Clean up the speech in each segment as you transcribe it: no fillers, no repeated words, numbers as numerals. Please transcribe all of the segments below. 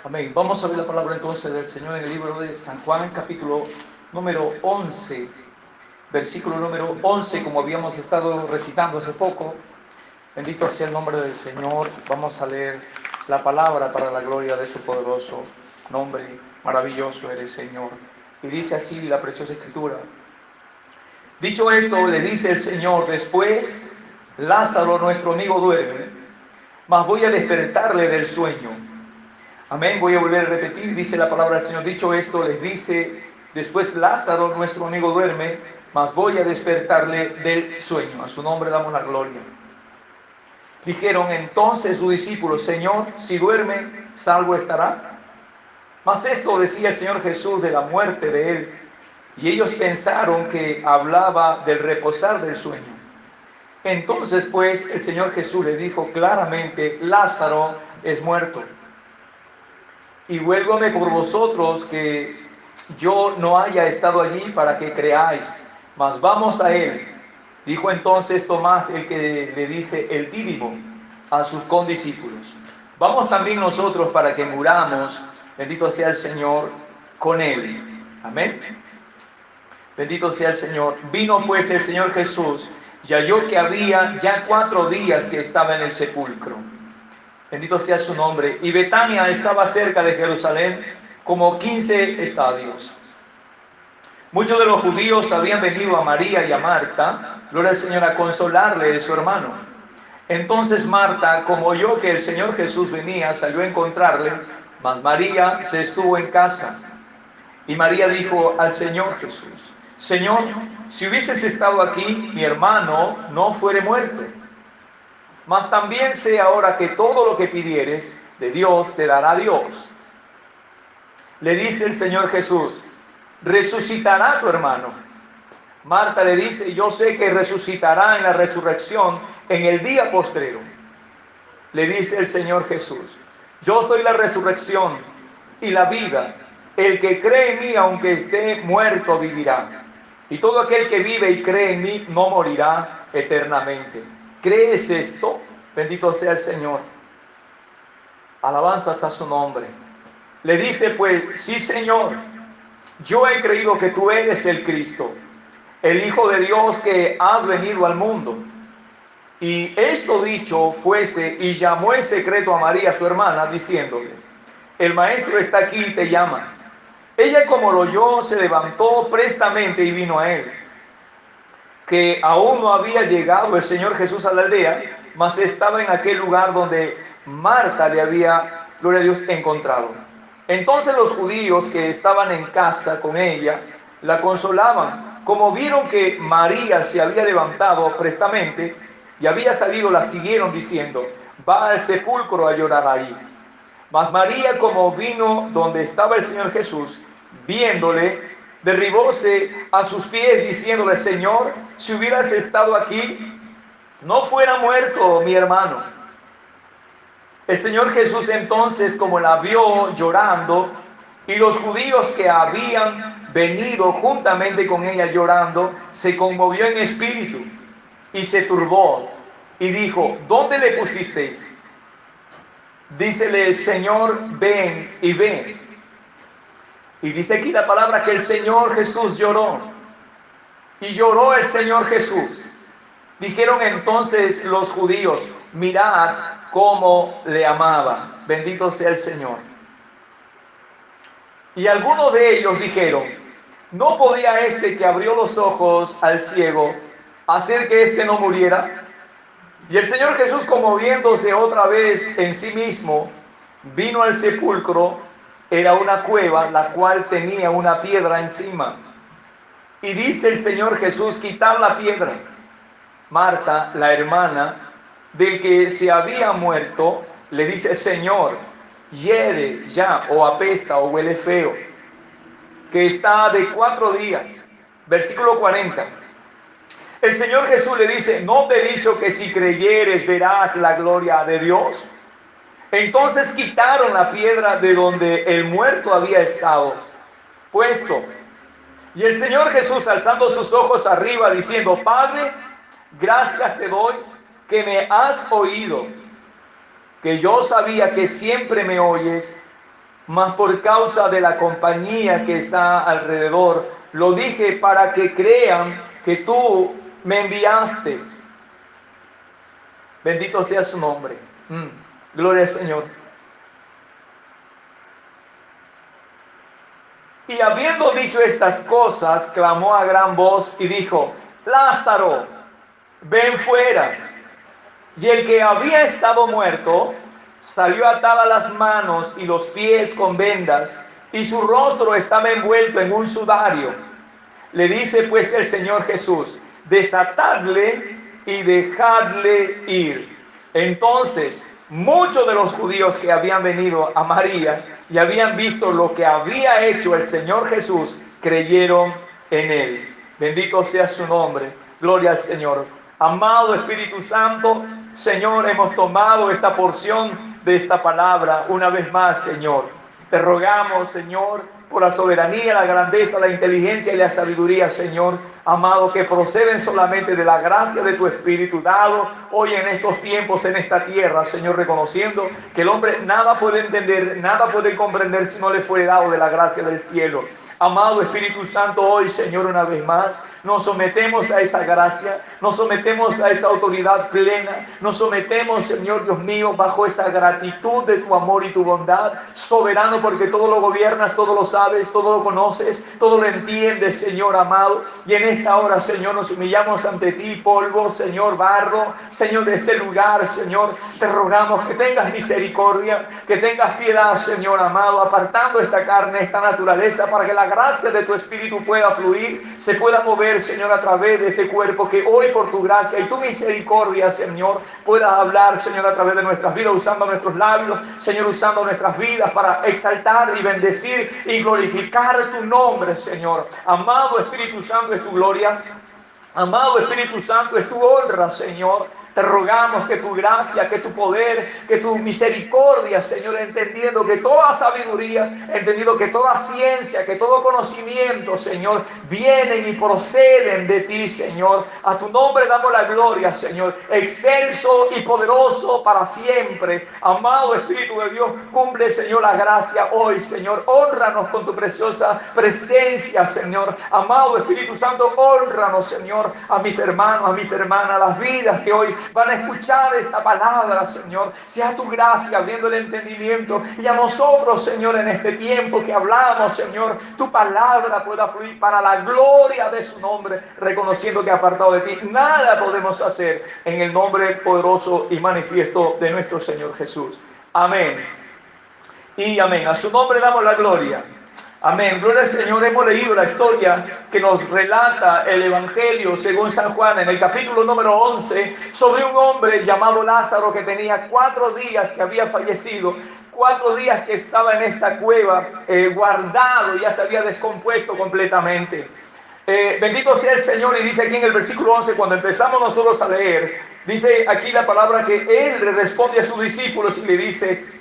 Amén. Vamos a ver la palabra entonces del Señor en el libro de San Juan, capítulo número 11, versículo número 11, como habíamos estado recitando hace poco. Bendito sea el nombre del Señor. Vamos a leer la palabra para la gloria de su poderoso nombre. Maravilloso eres, Señor. Y dice así la preciosa Escritura. Dicho esto, le dice el Señor: después, Lázaro, nuestro amigo, duerme, mas voy a despertarle del sueño. Amén. Voy a volver a repetir, dice la palabra del Señor. Dicho esto, les dice: después, Lázaro, nuestro amigo, duerme, mas voy a despertarle del sueño. A su nombre damos la gloria. Dijeron entonces sus discípulos: Señor, si duerme, salvo estará. Mas esto decía el Señor Jesús de la muerte de él, y ellos pensaron que hablaba del reposar del sueño. Entonces pues el Señor Jesús le dijo claramente: Lázaro es muerto, y huélgome por vosotros que yo no haya estado allí para que creáis, mas vamos a él. Dijo entonces Tomás, el que le dice el Dídimo, a sus condiscípulos: vamos también nosotros para que muramos, bendito sea el Señor, con él. Amén. Bendito sea el Señor. Vino pues el Señor Jesús y halló que había ya 4 días que estaba en el sepulcro. Bendito sea su nombre. Y Betania estaba cerca de Jerusalén, como 15 estadios. Muchos de los judíos habían venido a María y a Marta, gloria al Señor, a consolarle de su hermano. Entonces Marta, como oyó que el Señor Jesús venía, salió a encontrarle, mas María se estuvo en casa. Y María dijo al Señor Jesús: Señor, si hubieses estado aquí, mi hermano no fuere muerto. Mas también sé ahora que todo lo que pidieres de Dios te dará Dios. Le dice el Señor Jesús: resucitará tu hermano. Marta le dice: yo sé que resucitará en la resurrección en el día postrero. Le dice el Señor Jesús: yo soy la resurrección y la vida. El que cree en mí, aunque esté muerto, vivirá. Y todo aquel que vive y cree en mí no morirá eternamente. ¿Crees esto? Bendito sea el Señor. Alabanzas a su nombre. Le dice pues: sí, Señor, yo he creído que tú eres el Cristo, el Hijo de Dios, que has venido al mundo. Y esto dicho fuese, y llamó en secreto a María, su hermana, diciéndole: el maestro está aquí y te llama. Ella, como lo oyó, se levantó prestamente y vino a él. Que aún no había llegado el Señor Jesús a la aldea, mas estaba en aquel lugar donde Marta le había, gloria a Dios, encontrado. Entonces los judíos que estaban en casa con ella la consolaban. Como vieron que María se había levantado prestamente y había salido, la siguieron diciendo: va al sepulcro a llorar ahí. Mas María, como vino donde estaba el Señor Jesús, viéndole, derribóse a sus pies diciéndole: Señor, si hubieras estado aquí, no fuera muerto mi hermano. El Señor Jesús entonces, como la vio llorando, y los judíos que habían venido juntamente con ella llorando, se conmovió en espíritu y se turbó y dijo: ¿dónde le pusisteis? Dícele el Señor: ven y ve. Y dice aquí la palabra que el Señor Jesús lloró. Y lloró el Señor Jesús. Dijeron entonces los judíos: mirad cómo le amaba. Bendito sea el Señor. Y algunos de ellos dijeron: ¿no podía este que abrió los ojos al ciego hacer que éste no muriera? Y el Señor Jesús, conmoviéndose otra vez en sí mismo, vino al sepulcro. Era una cueva, la cual tenía una piedra encima. Y dice el Señor Jesús: quitad la piedra. Marta, la hermana del que se había muerto, le dice: Señor, hiede ya, o apesta, o huele feo, que está de 4 días. Versículo 40. El Señor Jesús le dice: ¿no te he dicho que si creyeres verás la gloria de Dios? Entonces quitaron la piedra de donde el muerto había estado puesto. Y el Señor Jesús, alzando sus ojos arriba, diciendo: Padre, gracias te doy que me has oído, que yo sabía que siempre me oyes, mas por causa de la compañía que está alrededor, lo dije para que crean que tú me enviaste. Bendito sea su nombre. Gloria al Señor. Y habiendo dicho estas cosas, clamó a gran voz y dijo: Lázaro, ven fuera. Y el que había estado muerto salió atadas las manos y los pies con vendas, y su rostro estaba envuelto en un sudario. Le dice pues el Señor Jesús: desatadle y dejadle ir. Entonces muchos de los judíos que habían venido a María y habían visto lo que había hecho el Señor Jesús, creyeron en él. Bendito sea su nombre. Gloria al Señor. Amado Espíritu Santo, Señor, hemos tomado esta porción de esta palabra una vez más, Señor. Te rogamos, Señor, por la soberanía, la grandeza, la inteligencia y la sabiduría, Señor, amado, que proceden solamente de la gracia de tu Espíritu dado hoy en estos tiempos, en esta tierra, Señor, reconociendo que el hombre nada puede entender, nada puede comprender si no le fue dado de la gracia del cielo. Amado Espíritu Santo, hoy, Señor, una vez más, nos sometemos a esa gracia, nos sometemos a esa autoridad plena, nos sometemos, Señor Dios mío, bajo esa gratitud de tu amor y tu bondad, soberano, porque todo lo gobiernas, todo lo sabes, todo lo conoces, todo lo entiendes, Señor amado. Y en esta hora, Señor, nos humillamos ante ti, polvo, Señor, barro, Señor, de este lugar, Señor, te rogamos que tengas misericordia, que tengas piedad, Señor amado, apartando esta carne, esta naturaleza, para que la gracia de tu Espíritu pueda fluir, se pueda mover, Señor, a través de este cuerpo, que hoy por tu gracia y tu misericordia, Señor, puedas hablar, Señor, a través de nuestras vidas, usando nuestros labios, Señor, usando nuestras vidas para exaltar y bendecir y glorificar tu nombre, Señor. Amado Espíritu Santo, es tu gloria. Amado Espíritu Santo, es tu honra, Señor. Te rogamos que tu gracia, que tu poder, que tu misericordia, Señor, entendiendo que toda sabiduría, entendiendo que toda ciencia, que todo conocimiento, Señor, vienen y proceden de ti, Señor. A tu nombre damos la gloria, Señor, excelso y poderoso para siempre. Amado Espíritu de Dios, cumple, Señor, la gracia hoy, Señor. Hónranos con tu preciosa presencia, Señor. Amado Espíritu Santo, hónranos, Señor, a mis hermanos, a mis hermanas, a las vidas que hoy van a escuchar esta palabra, Señor. Sea tu gracia abriendo el entendimiento, y a nosotros, Señor, en este tiempo que hablamos, Señor, tu palabra pueda fluir para la gloria de su nombre, reconociendo que apartado de ti nada podemos hacer, en el nombre poderoso y manifiesto de nuestro Señor Jesús. Amén y amén. A su nombre damos la gloria. Amén. Gloria al Señor. Hemos leído la historia que nos relata el Evangelio según San Juan en el capítulo número 11 sobre un hombre llamado Lázaro que tenía 4 días que había fallecido, 4 días que estaba en esta cueva guardado, ya se había descompuesto completamente. Bendito sea el Señor. Y dice aquí en el versículo 11, cuando empezamos nosotros a leer, dice aquí la palabra que Él le responde a sus discípulos y le dice: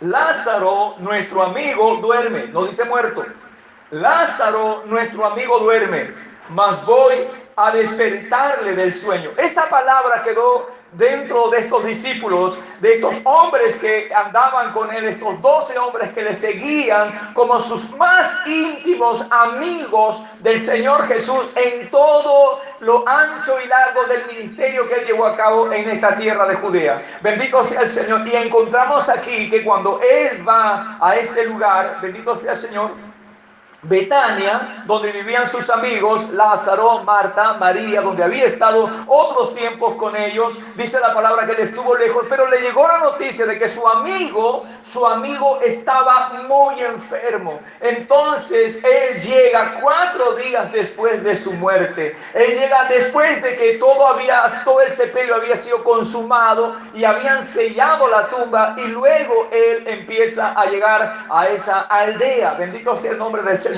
Lázaro, nuestro amigo, duerme. No dice muerto. Lázaro, nuestro amigo, duerme, mas voy a despertarle del sueño. Esa palabra quedó dentro de estos discípulos, de estos hombres que andaban con él, estos 12 hombres que le seguían como sus más íntimos amigos del Señor Jesús en todo lo ancho y largo del ministerio que él llevó a cabo en esta tierra de Judea. Bendito sea el Señor. Y encontramos aquí que cuando él va a este lugar, bendito sea el Señor, Betania, donde vivían sus amigos Lázaro, Marta, María, donde había estado otros tiempos con ellos, dice la palabra que él estuvo lejos, pero le llegó la noticia de que su amigo estaba muy enfermo. Entonces él llega 4 días después de su muerte. Él llega después de que todo el sepelio había sido consumado y habían sellado la tumba, y luego él empieza a llegar a esa aldea. Bendito sea el nombre del Señor.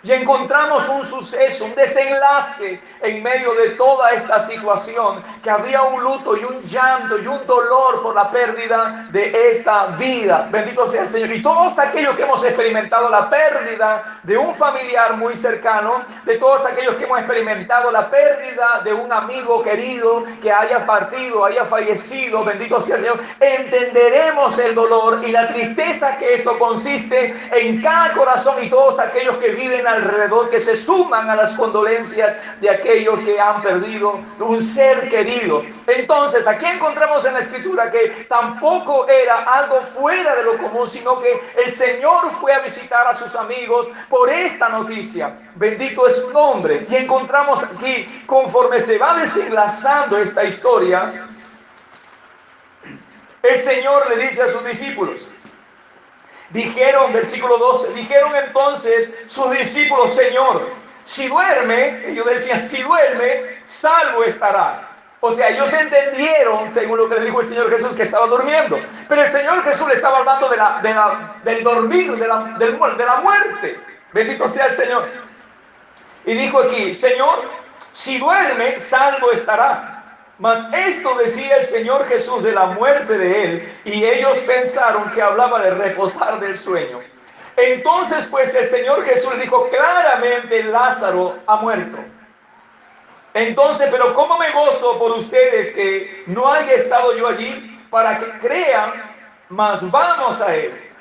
Y encontramos un suceso, un desenlace en medio de toda esta situación, que había un luto y un llanto y un dolor por la pérdida de esta vida. Bendito sea el Señor. Y todos aquellos que hemos experimentado la pérdida de un familiar muy cercano, de todos aquellos que hemos experimentado la pérdida de un amigo querido que haya partido, haya fallecido, bendito sea el Señor, entenderemos el dolor y la tristeza que esto consiste en cada corazón, y todos aquellos que viven alrededor, que se suman a las condolencias de aquellos que han perdido un ser querido. Entonces, aquí encontramos en la Escritura que tampoco era algo fuera de lo común, sino que el Señor fue a visitar a sus amigos por esta noticia. Bendito es su nombre. Y encontramos aquí, conforme se va desenlazando esta historia, el Señor le dice a sus discípulos, dijeron, versículo 12, dijeron entonces sus discípulos: Señor, si duerme, ellos decían, si duerme, salvo estará. O sea, ellos entendieron, según lo que les dijo el Señor Jesús, que estaba durmiendo. Pero el Señor Jesús le estaba hablando del dormir, de la muerte. Bendito sea el Señor. Y dijo aquí: Señor, si duerme, salvo estará. Mas esto decía el Señor Jesús de la muerte de él, y ellos pensaron que hablaba de reposar del sueño. Entonces pues el Señor Jesús le dijo claramente: Lázaro ha muerto. Entonces, pero ¿cómo me gozo por ustedes que no haya estado yo allí, para que crean? Mas vamos a él.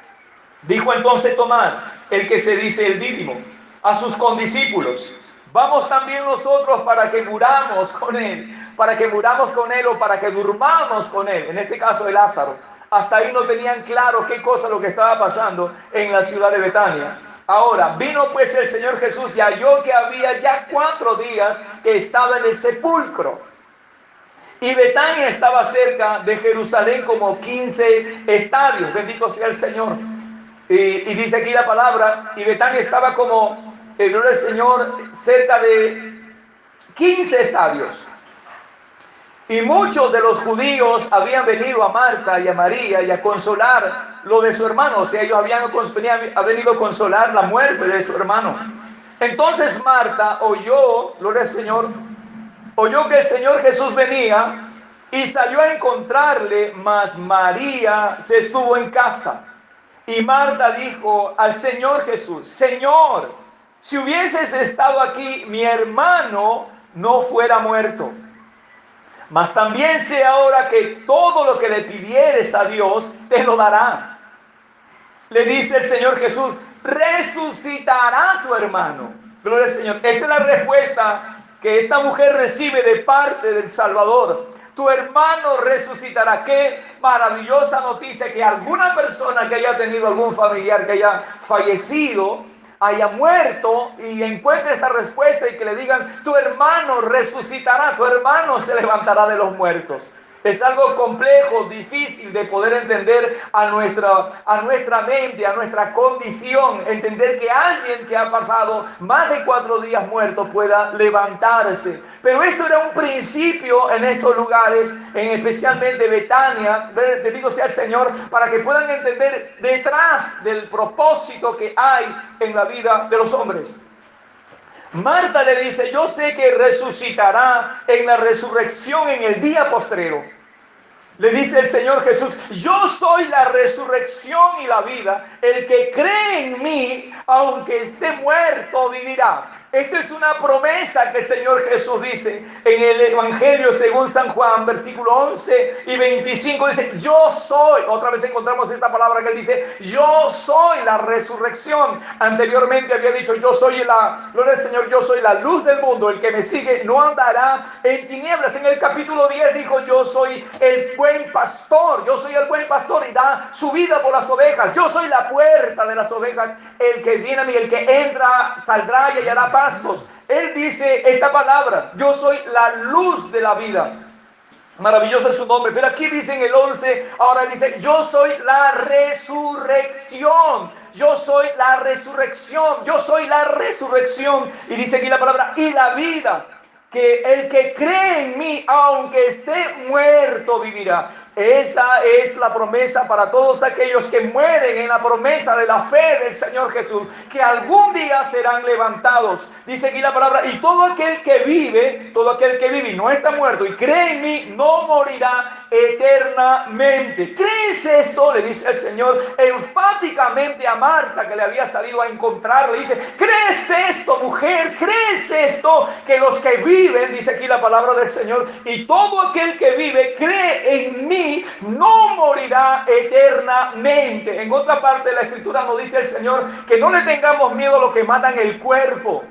Dijo entonces Tomás, el que se dice el Dídimo, a sus condiscípulos: vamos también nosotros para que muramos con él. Para que muramos con él, o para que durmamos con él. En este caso de Lázaro. Hasta ahí no tenían claro qué cosa lo que estaba pasando en la ciudad de Betania. Ahora, vino pues el Señor Jesús y halló que había ya 4 días que estaba en el sepulcro. Y Betania estaba cerca de Jerusalén como 15 estadios. Bendito sea el Señor. Y dice aquí la palabra, y Betania estaba como, gloria al Señor, cerca de 15 estadios. Y muchos de los judíos habían venido a Marta y a María y a consolar lo de su hermano. O sea, ellos habían venido a consolar la muerte de su hermano. Entonces Marta oyó, gloria al Señor, oyó que el Señor Jesús venía y salió a encontrarle, mas María se estuvo en casa. Y Marta dijo al Señor Jesús: Señor, si hubieses estado aquí, mi hermano no fuera muerto. Mas también sé ahora que todo lo que le pidieres a Dios, te lo dará. Le dice el Señor Jesús: resucitará tu hermano. Gloria al Señor. Esa es la respuesta que esta mujer recibe de parte del Salvador. Tu hermano resucitará. Qué maravillosa noticia, que alguna persona que haya tenido algún familiar que haya fallecido, haya muerto, y encuentre esta respuesta y que le digan: tu hermano resucitará, tu hermano se levantará de los muertos. Es algo complejo, difícil de poder entender a nuestra mente, a nuestra condición. Entender que alguien que ha pasado más de 4 días muerto pueda levantarse. Pero esto era un principio en estos lugares, en especialmente Betania. Bendito sea el Señor, para que puedan entender detrás del propósito que hay en la vida de los hombres. Marta le dice: yo sé que resucitará en la resurrección en el día postrero. Le dice el Señor Jesús: yo soy la resurrección y la vida. El que cree en mí, aunque esté muerto, vivirá. Esto es una promesa que el Señor Jesús dice en el Evangelio según San Juan, versículo 11 y 25. Dice: yo soy, otra vez encontramos esta palabra que él dice: yo soy la resurrección. Anteriormente había dicho: yo soy gloria al Señor, yo soy la luz del mundo. El que me sigue no andará en tinieblas. En el capítulo 10 dijo: yo soy el buen pastor. Yo soy el buen pastor y da su vida por las ovejas. Yo soy la puerta de las ovejas. El que viene a mí, el que entra, saldrá y hallará pastos. Él dice esta palabra: yo soy la luz de la vida. Maravilloso es su nombre. Pero aquí dice en el 11, ahora dice: yo soy la resurrección. Yo soy la resurrección. Yo soy la resurrección. Y dice aquí la palabra: y la vida. que el que cree en mí, aunque esté muerto, vivirá. Esa es la promesa para todos aquellos que mueren en la promesa de la fe del Señor Jesús, que algún día serán levantados. Dice aquí la palabra, y todo aquel que vive y no está muerto y cree en mí, no morirá eternamente. ¿Crees esto? Le dice el Señor enfáticamente a Marta, que le había salido a encontrar. Le dice, ¿crees esto, mujer? ¿Crees esto? Que los que viven, dice aquí la palabra del Señor, y todo aquel que vive, cree en mí, no morirá eternamente. En otra parte de la Escritura nos dice el Señor que no le tengamos miedo a los que matan el cuerpo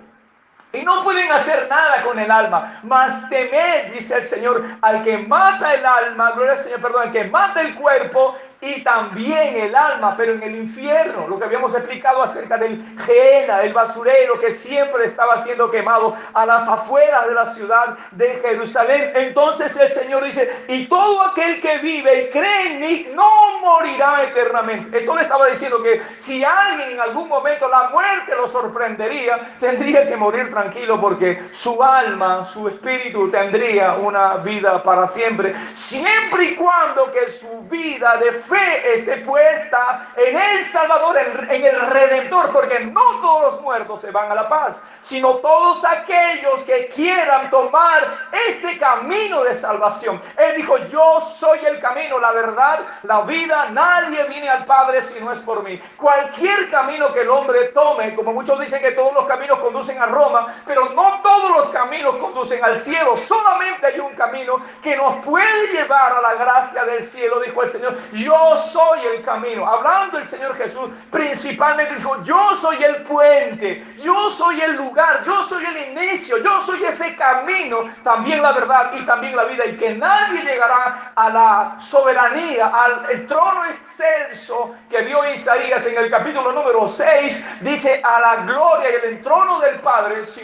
y no pueden hacer nada con el alma, mas temed, dice el Señor, al que mata el alma, gloria al Señor, perdón, al que mata el cuerpo y también el alma, pero en el infierno. Lo que habíamos explicado acerca del Gehenna, el basurero que siempre estaba siendo quemado a las afueras de la ciudad de Jerusalén. Entonces el Señor dice, y todo aquel que vive y cree en mí no morirá eternamente. Esto le estaba diciendo que si alguien en algún momento la muerte lo sorprendería, tendría que morir tranquilo, porque su alma, su espíritu tendría una vida para siempre, siempre y cuando que su vida de fe esté puesta en el Salvador, en el Redentor, porque no todos los muertos se van a la paz, sino todos aquellos que quieran tomar este camino de salvación. Él dijo, yo soy el camino, la verdad, la vida, nadie viene al Padre si no es por mí. Cualquier camino que el hombre tome, como muchos dicen que todos los caminos conducen a Roma, pero no todos los caminos conducen al cielo, solamente hay un camino que nos puede llevar a la gracia del cielo, dijo el Señor, yo soy el camino. Hablando el Señor Jesús, principalmente dijo, yo soy el puente, yo soy el lugar, yo soy el inicio, yo soy ese camino, también la verdad y también la vida, y que nadie llegará a la soberanía, al trono excelso que vio Isaías en el capítulo número 6, dice, a la gloria y el trono del Padre, sino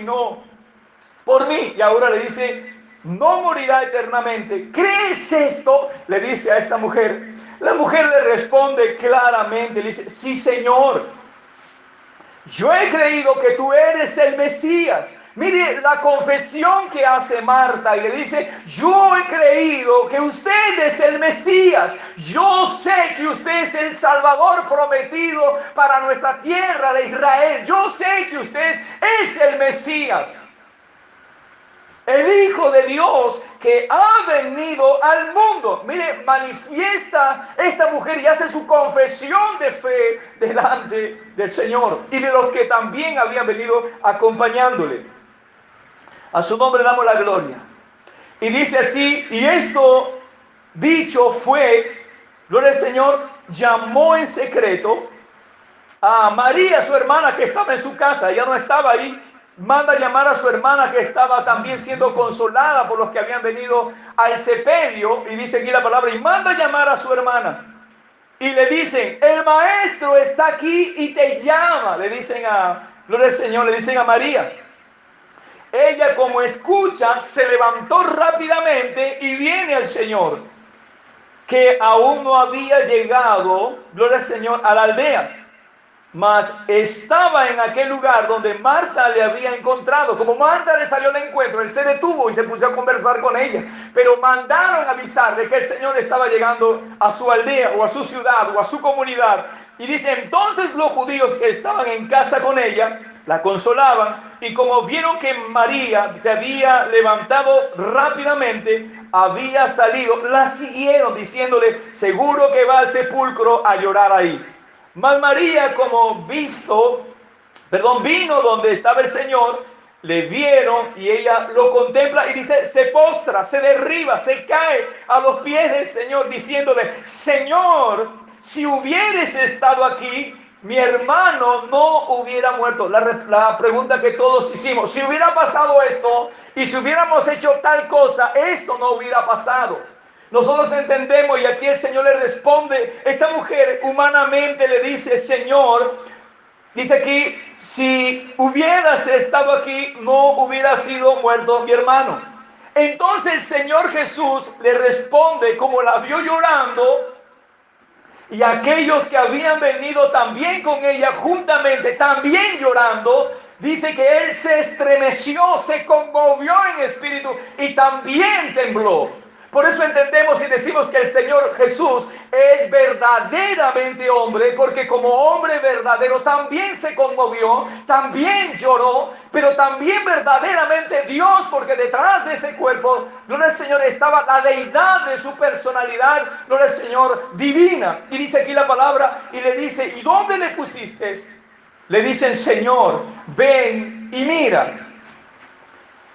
por mí. Y ahora le dice, no morirá eternamente. ¿Crees esto? Le dice a esta mujer. La mujer le responde claramente, le dice, sí, Señor, yo he creído que tú eres el Mesías. Mire la confesión que hace Marta y le dice, yo he creído que usted es el Mesías. Yo sé que usted es el Salvador prometido para nuestra tierra de Israel. Yo sé que usted es el Mesías, el Hijo de Dios que ha venido al mundo. Mire, manifiesta esta mujer y hace su confesión de fe delante del Señor y de los que también habían venido acompañándole. A su nombre damos la gloria. Y dice así, y esto dicho fue, gloria al Señor, llamó en secreto a María, su hermana, que estaba en su casa. Ella no estaba ahí. Manda a llamar a su hermana, que estaba también siendo consolada por los que habían venido al sepelio. Y dice aquí la palabra, y manda a llamar a su hermana. Y le dicen, el maestro está aquí y te llama. Le dicen gloria al Señor, le dicen a María. Ella, como escucha, se levantó rápidamente y viene al Señor, que aún no había llegado, gloria al Señor, a la aldea, mas estaba en aquel lugar donde Marta le había encontrado. Como Marta le salió al encuentro, él se detuvo y se puso a conversar con ella, pero mandaron avisar de que el Señor estaba llegando a su aldea o a su ciudad o a su comunidad. Y dice, entonces los judíos que estaban en casa con ella la consolaban, y como vieron que María se había levantado rápidamente, había salido, la siguieron diciéndole, seguro que va al sepulcro a llorar ahí. Mas María, como vino donde estaba el Señor, le vieron y ella lo contempla y dice, se postra, se derriba, se cae a los pies del Señor, diciéndole, Señor, si hubieres estado aquí, mi hermano no hubiera muerto. La pregunta que todos hicimos, si hubiera pasado esto y si hubiéramos hecho tal cosa, esto no hubiera pasado. Nosotros entendemos, y aquí el Señor le responde, esta mujer humanamente le dice, Señor, dice aquí, si hubieras estado aquí, no hubiera sido muerto mi hermano. Entonces el Señor Jesús le responde, como la vio llorando, y aquellos que habían venido también con ella juntamente, también llorando, dice que él se estremeció, se conmovió en espíritu y también tembló. Por eso entendemos y decimos que el Señor Jesús es verdaderamente hombre, porque como hombre verdadero también se conmovió, también lloró, pero también verdaderamente Dios, porque detrás de ese cuerpo, gloria al Señor, estaba la deidad de su personalidad, gloria al Señor, divina. Y dice aquí la palabra y le dice, ¿y dónde le pusiste? Le dicen, Señor, ven y mira.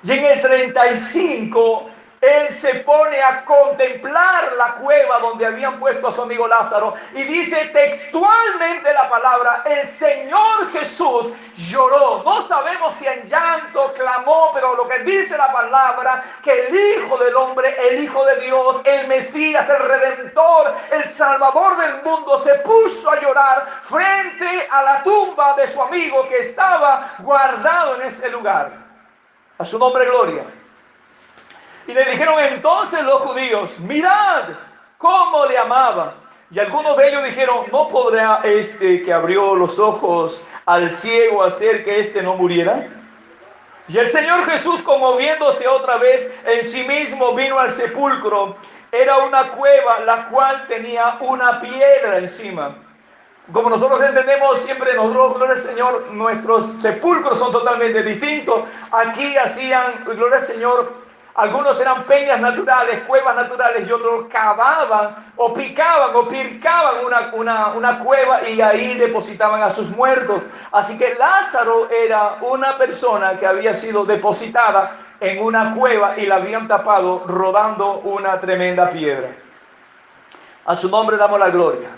Y en el 35, él se pone a contemplar la cueva donde habían puesto a su amigo Lázaro. Y dice textualmente la palabra, el Señor Jesús lloró. No sabemos si en llanto, clamó, pero lo que dice la palabra, que el Hijo del Hombre, el Hijo de Dios, el Mesías, el Redentor, el Salvador del mundo, se puso a llorar frente a la tumba de su amigo que estaba guardado en ese lugar. A su nombre, gloria. Y le dijeron entonces los judíos, mirad cómo le amaba. Y algunos de ellos dijeron, ¿no podrá este que abrió los ojos al ciego hacer que éste no muriera? Y el Señor Jesús, conmoviéndose otra vez en sí mismo, vino al sepulcro. Era una cueva la cual tenía una piedra encima. Como nosotros entendemos siempre, nosotros, gloria al Señor, nuestros sepulcros son totalmente distintos. Aquí hacían, gloria al Señor, algunos eran peñas naturales, cuevas naturales, y otros cavaban o picaban o pircaban una cueva y ahí depositaban a sus muertos. Así que Lázaro era una persona que había sido depositada en una cueva y la habían tapado rodando una tremenda piedra. A su nombre damos la gloria.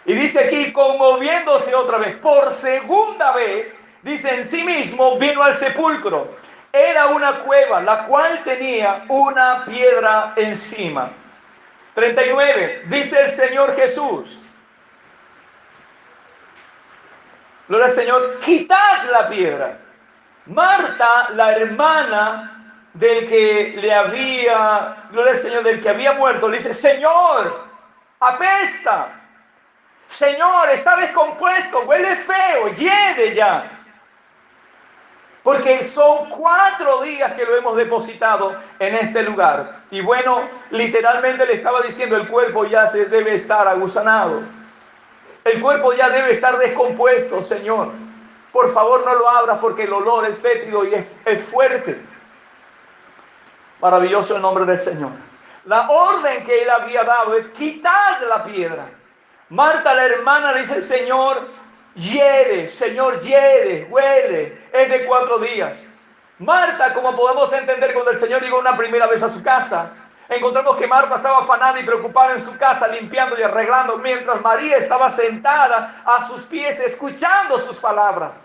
Y dice aquí, conmoviéndose otra vez, por segunda vez, dice en sí mismo, vino al sepulcro. Era una cueva, la cual tenía una piedra encima. 39, dice el Señor Jesús. Gloria al Señor, quitad la piedra. Marta, la hermana del que le había, gloria al Señor, del que había muerto, le dice, Señor, apesta. Señor, está descompuesto, huele feo, hiede ya. Porque son 4 días que lo hemos depositado en este lugar. Y bueno, literalmente le estaba diciendo, el cuerpo ya se debe estar agusanado. El cuerpo ya debe estar descompuesto, Señor. Por favor, no lo abras porque el olor es fétido y es fuerte. Maravilloso el nombre del Señor. La orden que él había dado es quitar la piedra. Marta, la hermana, le dice, Señor, hiede, Señor, hiede, huele, es de 4 días. Marta, como podemos entender, cuando el Señor llegó una primera vez a su casa, encontramos que Marta estaba afanada y preocupada en su casa, limpiando y arreglando, mientras María estaba sentada a sus pies, escuchando sus palabras.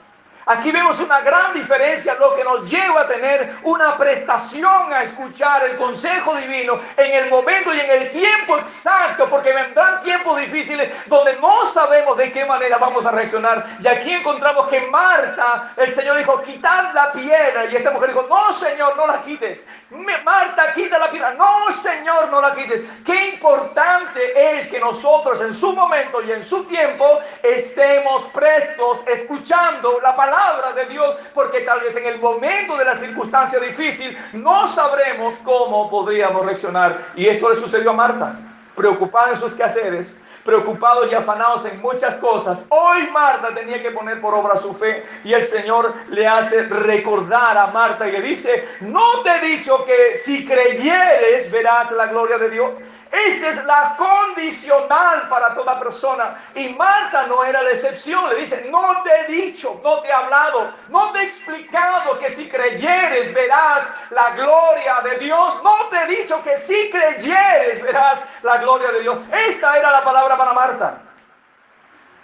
Aquí vemos una gran diferencia, lo que nos lleva a tener una prestación a escuchar el consejo divino en el momento y en el tiempo exacto, porque vendrán tiempos difíciles donde no sabemos de qué manera vamos a reaccionar. Y aquí encontramos que Marta, el Señor dijo, quitad la piedra, y esta mujer dijo, no, Señor, no la quites. Marta, quita la piedra. No, Señor, no la quites. Qué importante es que nosotros en su momento y en su tiempo estemos prestos escuchando la palabra de Dios, porque tal vez en el momento de la circunstancia difícil no sabremos cómo podríamos reaccionar. Y esto le sucedió a Marta, preocupada en sus quehaceres, preocupados y afanados en muchas cosas. Hoy Marta tenía que poner por obra su fe, y el Señor le hace recordar a Marta y le dice, ¿no te he dicho que si creyeres verás la gloria de Dios? Esta es la condicional para toda persona, y Marta no era la excepción. Le dice, no te he dicho, no te he hablado, no te he explicado que si creyeres verás la gloria de Dios. No te he dicho que si creyeres verás la gloria de Dios. Esta era la palabra para Marta,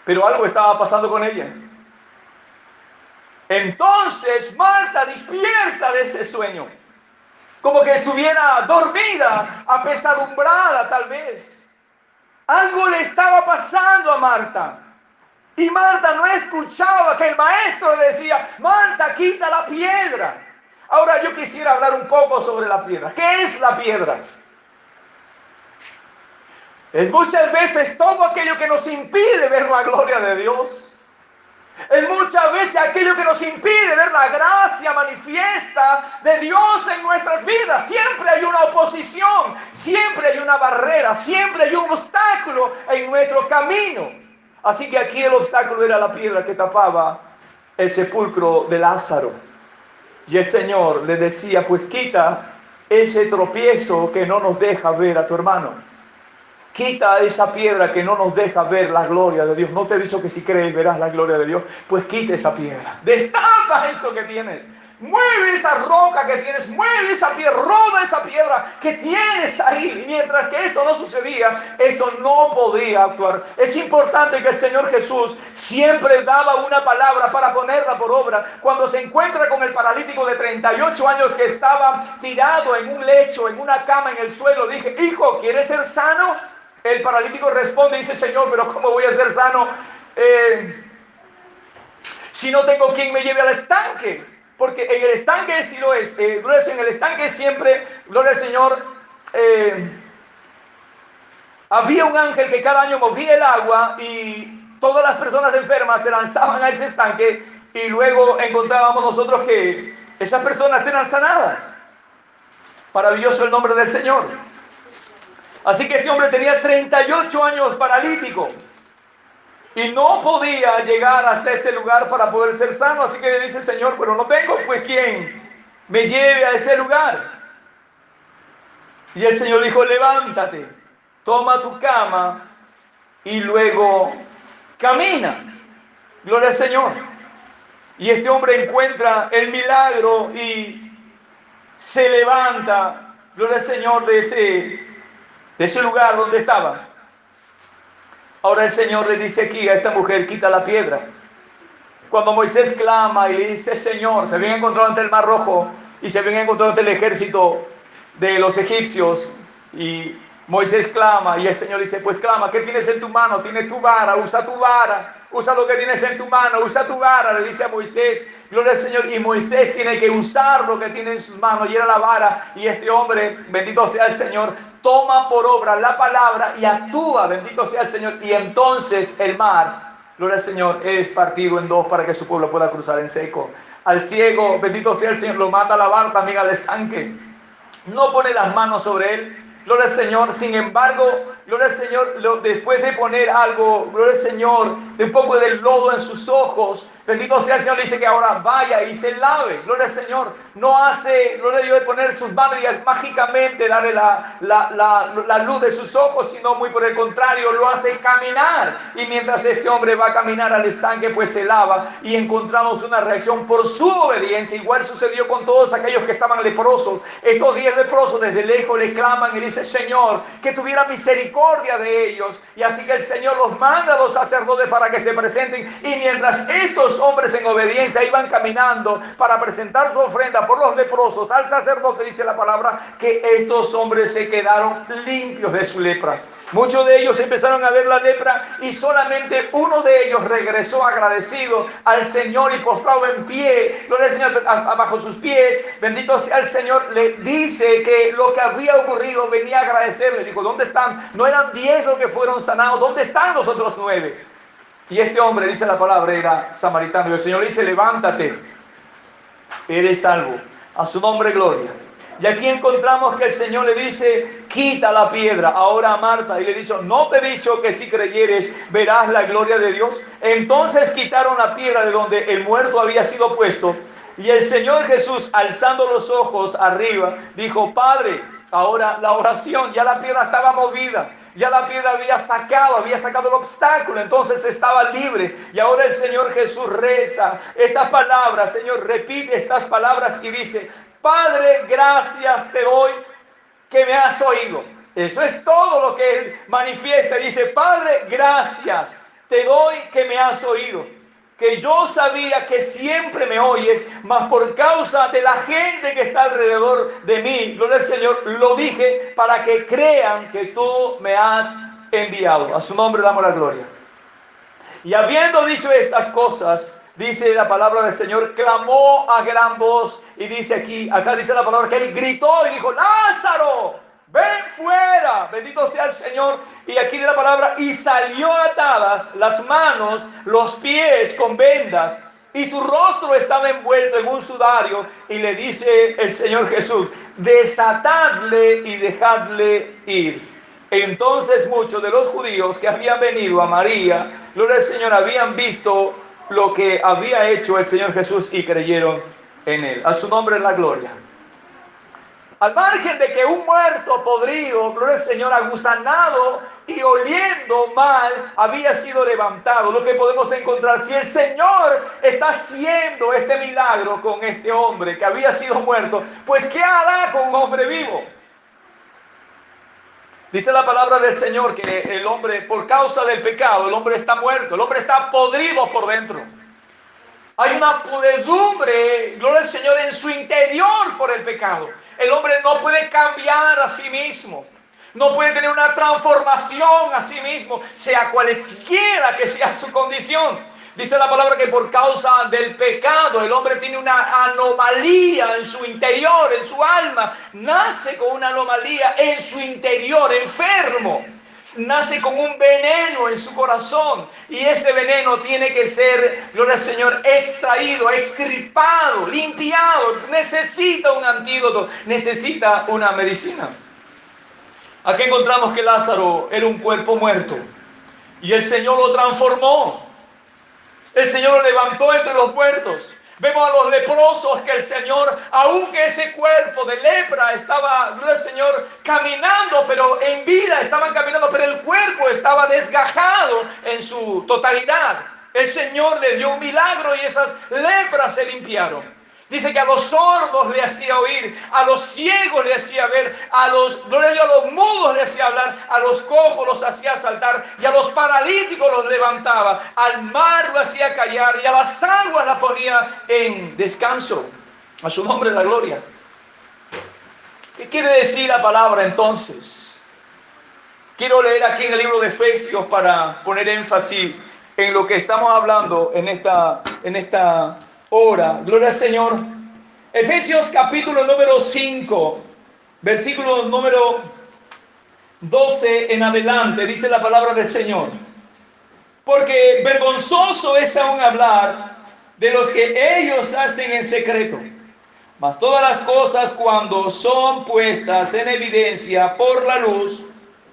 pero algo estaba pasando con ella. Entonces Marta despierta de ese sueño, como que estuviera dormida, apesadumbrada tal vez. Algo le estaba pasando a Marta. Y Marta no escuchaba que el maestro le decía, Marta, quita la piedra. Ahora yo quisiera hablar un poco sobre la piedra. ¿Qué es la piedra? Es muchas veces todo aquello que nos impide ver la gloria de Dios. Es muchas veces aquello que nos impide ver la gracia manifiesta de Dios en nuestras vidas. Siempre hay una oposición, siempre hay una barrera, siempre hay un obstáculo en nuestro camino. Así que aquí el obstáculo era la piedra que tapaba el sepulcro de Lázaro. Y el Señor le decía, pues quita ese tropiezo que no nos deja ver a tu hermano. Quita esa piedra que no nos deja ver la gloria de Dios. No te he dicho que si crees verás la gloria de Dios. Pues quita esa piedra. Destapa eso que tienes. Mueve esa roca que tienes. Mueve esa piedra. Roda esa piedra que tienes ahí. Y mientras que esto no sucedía, esto no podía actuar. Es importante que el Señor Jesús siempre daba una palabra para ponerla por obra. Cuando se encuentra con el paralítico de 38 años que estaba tirado en un lecho, en una cama en el suelo, dije, hijo, ¿quieres ser sano? El paralítico responde y dice, Señor, pero ¿cómo voy a ser sano si no tengo quien me lleve al estanque? Porque en el estanque sí lo es. En el estanque siempre, gloria al Señor, había un ángel que cada año movía el agua y todas las personas enfermas se lanzaban a ese estanque y luego encontrábamos nosotros que esas personas eran sanadas. Maravilloso el nombre del Señor. Así que este hombre tenía 38 años paralítico y no podía llegar hasta ese lugar para poder ser sano. Así que le dice, Señor, pero no tengo pues quien me lleve a ese lugar. Y el Señor dijo, levántate, toma tu cama y luego camina. Gloria al Señor. Y este hombre encuentra el milagro y se levanta, gloria al Señor, de ese lugar donde estaba. Ahora el Señor le dice aquí a esta mujer, quita la piedra. Cuando Moisés clama y le dice, Señor, se habían encontrado ante el Mar Rojo y se habían encontrado ante el ejército de los egipcios y Moisés clama y el Señor dice, pues clama, ¿qué tienes en tu mano? Tienes tu vara, usa tu vara. Usa lo que tienes en tu mano, usa tu vara, le dice a Moisés, gloria al Señor, y Moisés tiene que usar lo que tiene en sus manos, y era la vara, y este hombre, bendito sea el Señor, toma por obra la palabra y actúa, bendito sea el Señor, y entonces el mar, gloria al Señor, es partido en dos para que su pueblo pueda cruzar en seco. Al ciego, bendito sea el Señor, lo manda a lavar también al estanque, no pone las manos sobre él. Gloria al Señor. Sin embargo, gloria al Señor, después de poner algo, gloria al Señor, de un poco del lodo en sus ojos, bendito sea el Señor, dice que ahora vaya y se lave. Gloria al Señor. No hace, gloria a Dios, de poner sus manos y mágicamente darle la luz de sus ojos, sino muy por el contrario, lo hace caminar. Y mientras este hombre va a caminar al estanque, pues se lava y encontramos una reacción por su obediencia. Igual sucedió con todos aquellos que estaban leprosos. Estos 10 leprosos desde lejos le claman y le dicen, Señor, que tuviera misericordia de ellos. Y así que el Señor los manda a los sacerdotes para que se presenten. Y mientras estos hombres en obediencia iban caminando para presentar su ofrenda por los leprosos al sacerdote, dice la palabra que estos hombres se quedaron limpios de su lepra. Muchos de ellos empezaron a ver la lepra y solamente uno de ellos regresó agradecido al Señor y postrado en pie, gloria al Señor, bajo sus pies, bendito sea el Señor, le dice que lo que había ocurrido venía a agradecerle. Dijo, ¿dónde están? No eran 10 los que fueron sanados, ¿dónde están los otros 9? Y este hombre, dice la palabra, era samaritano. Y el Señor dice, levántate, eres salvo. A su nombre, gloria. Y aquí encontramos que el Señor le dice, quita la piedra ahora a Marta. Y le dice, ¿no te he dicho que si creyeres verás la gloria de Dios? Entonces quitaron la piedra de donde el muerto había sido puesto. Y el Señor Jesús, alzando los ojos arriba, dijo, Padre, ahora la oración, ya la piedra estaba movida. Ya la piedra había sacado el obstáculo, entonces estaba libre. Y ahora el Señor Jesús reza estas palabras, Señor, repite estas palabras y dice, Padre, gracias te doy que me has oído. Eso es todo lo que Él manifiesta. Dice, Padre, gracias te doy que me has oído. Que yo sabía que siempre me oyes, mas por causa de la gente que está alrededor de mí, gloria al Señor, lo dije para que crean que tú me has enviado. A su nombre damos la gloria. Y habiendo dicho estas cosas, dice la palabra del Señor, clamó a gran voz. Y dice acá dice la palabra que él gritó y dijo, Lázaro, ven fuera, bendito sea el Señor. Y aquí de la palabra, y salió atadas las manos, los pies con vendas, y su rostro estaba envuelto en un sudario, y le dice el Señor Jesús, desatadle y dejadle ir. Entonces muchos de los judíos que habían venido a María, gloria al Señor, habían visto lo que había hecho el Señor Jesús y creyeron en él. A su nombre la gloria. Al margen de que un muerto podrido, gloria al Señor, agusanado y oliendo mal, había sido levantado. Lo que podemos encontrar, si el Señor está haciendo este milagro con este hombre que había sido muerto, pues ¿qué hará con un hombre vivo? Dice la palabra del Señor que el hombre, por causa del pecado, el hombre está muerto, el hombre está podrido por dentro. Hay una podredumbre, gloria al Señor, en su interior por el pecado. El hombre no puede cambiar a sí mismo. No puede tener una transformación a sí mismo, sea cualesquiera que sea su condición. Dice la palabra que por causa del pecado el hombre tiene una anomalía en su interior, en su alma. Nace con una anomalía en su interior, enfermo. Nace con un veneno en su corazón, y ese veneno tiene que ser, gloria al Señor, extraído, extirpado, limpiado. Necesita un antídoto, necesita una medicina. Aquí encontramos que Lázaro era un cuerpo muerto y el Señor lo transformó. El Señor lo levantó entre los muertos. Vemos a los leprosos que el Señor, aunque ese cuerpo de lepra estaba, el Señor, caminando, pero en vida estaban caminando, pero el cuerpo estaba desgajado en su totalidad. El Señor le dio un milagro y esas lepras se limpiaron. Dice que a los sordos le hacía oír, a los ciegos le hacía ver, a los mudos le hacía hablar, a los cojos los hacía saltar y a los paralíticos los levantaba, al mar lo hacía callar y a las aguas la ponía en descanso. A su nombre la gloria. ¿Qué quiere decir la palabra entonces? Quiero leer aquí en el libro de Efesios para poner énfasis en lo que estamos hablando en esta hora. Gloria al Señor. Efesios capítulo número 5, versículo número 12 en adelante, dice la palabra del Señor. Porque vergonzoso es aún hablar de los que ellos hacen en secreto. Mas todas las cosas, cuando son puestas en evidencia por la luz,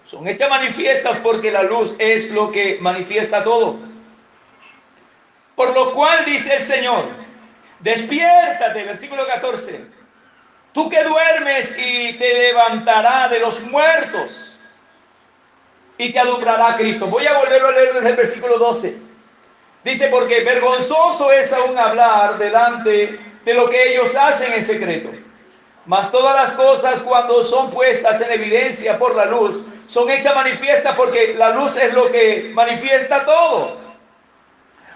son hechas manifiestas, porque la luz es lo que manifiesta todo. Por lo cual dice el Señor, despiértate, versículo 14, tú que duermes, y te levantará de los muertos y te alumbrará Cristo. Voy a volverlo a leer desde el versículo 12. Dice, porque vergonzoso es aún hablar delante de lo que ellos hacen en secreto. Mas todas las cosas, cuando son puestas en evidencia por la luz, son hechas manifiestas, porque la luz es lo que manifiesta todo.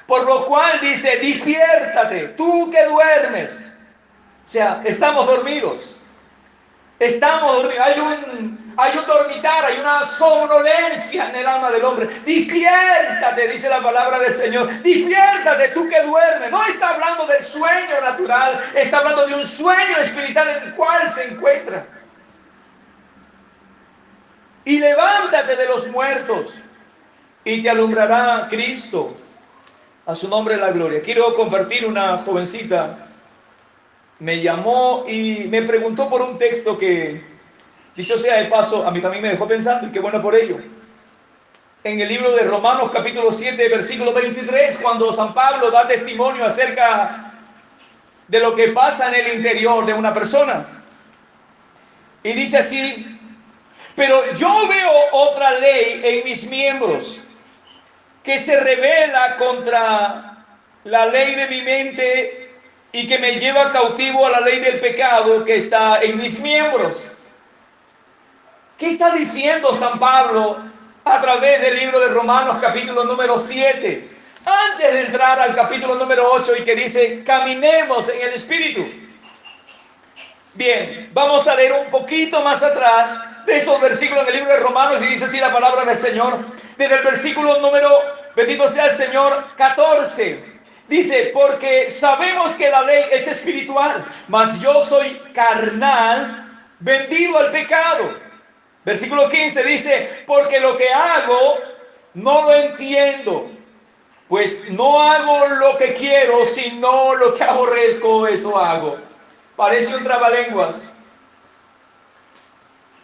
Por lo cual dice, despiértate, tú que duermes. O sea, estamos dormidos. Estamos dormidos. Hay un dormitar, hay una somnolencia en el alma del hombre. Despiértate, dice la palabra del Señor. Despiértate, tú que duermes. No está hablando del sueño natural, está hablando de un sueño espiritual en el cual se encuentra. Y levántate de los muertos y te alumbrará Cristo. A su nombre la gloria. Quiero compartir. Una jovencita me llamó y me preguntó por un texto que, dicho sea de paso, a mí también me dejó pensando, y qué bueno por ello. En el libro de Romanos capítulo 7, versículo 23, cuando San Pablo da testimonio acerca de lo que pasa en el interior de una persona. Y dice así, pero yo veo otra ley en mis miembros, que se rebela contra la ley de mi mente y que me lleva cautivo a la ley del pecado que está en mis miembros. ¿Qué está diciendo San Pablo a través del libro de Romanos capítulo número 7? Antes de entrar al capítulo número 8 y que dice, caminemos en el Espíritu. Bien, vamos a leer un poquito más atrás de estos versículos en el libro de Romanos, y dice así la palabra del Señor. Desde el versículo número, bendito sea el Señor, 14. Dice, porque sabemos que la ley es espiritual, mas yo soy carnal, vendido al pecado. Versículo 15 dice, porque lo que hago no lo entiendo, pues no hago lo que quiero, sino lo que aborrezco, eso hago. Parece un trabalenguas.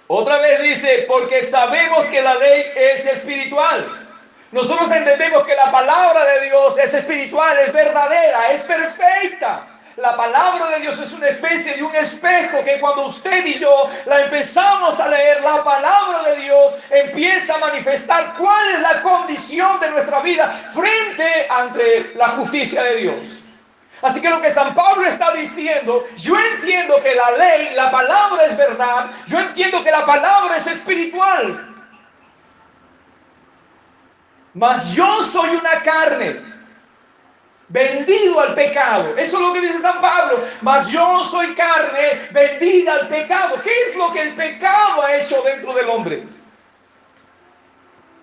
Otra vez dice, porque sabemos que la ley es espiritual. Nosotros entendemos que la palabra de Dios es espiritual, es verdadera, es perfecta. La palabra de Dios es una especie de un espejo que cuando usted y yo la empezamos a leer, la palabra de Dios empieza a manifestar cuál es la condición de nuestra vida frente ante la justicia de Dios. Así que lo que San Pablo está diciendo, yo entiendo que la ley, la palabra es verdad, yo entiendo que la palabra es espiritual, mas yo soy una carne, vendido al pecado. Eso es lo que dice San Pablo. Mas yo soy carne vendida al pecado. ¿Qué es lo que el pecado ha hecho dentro del hombre?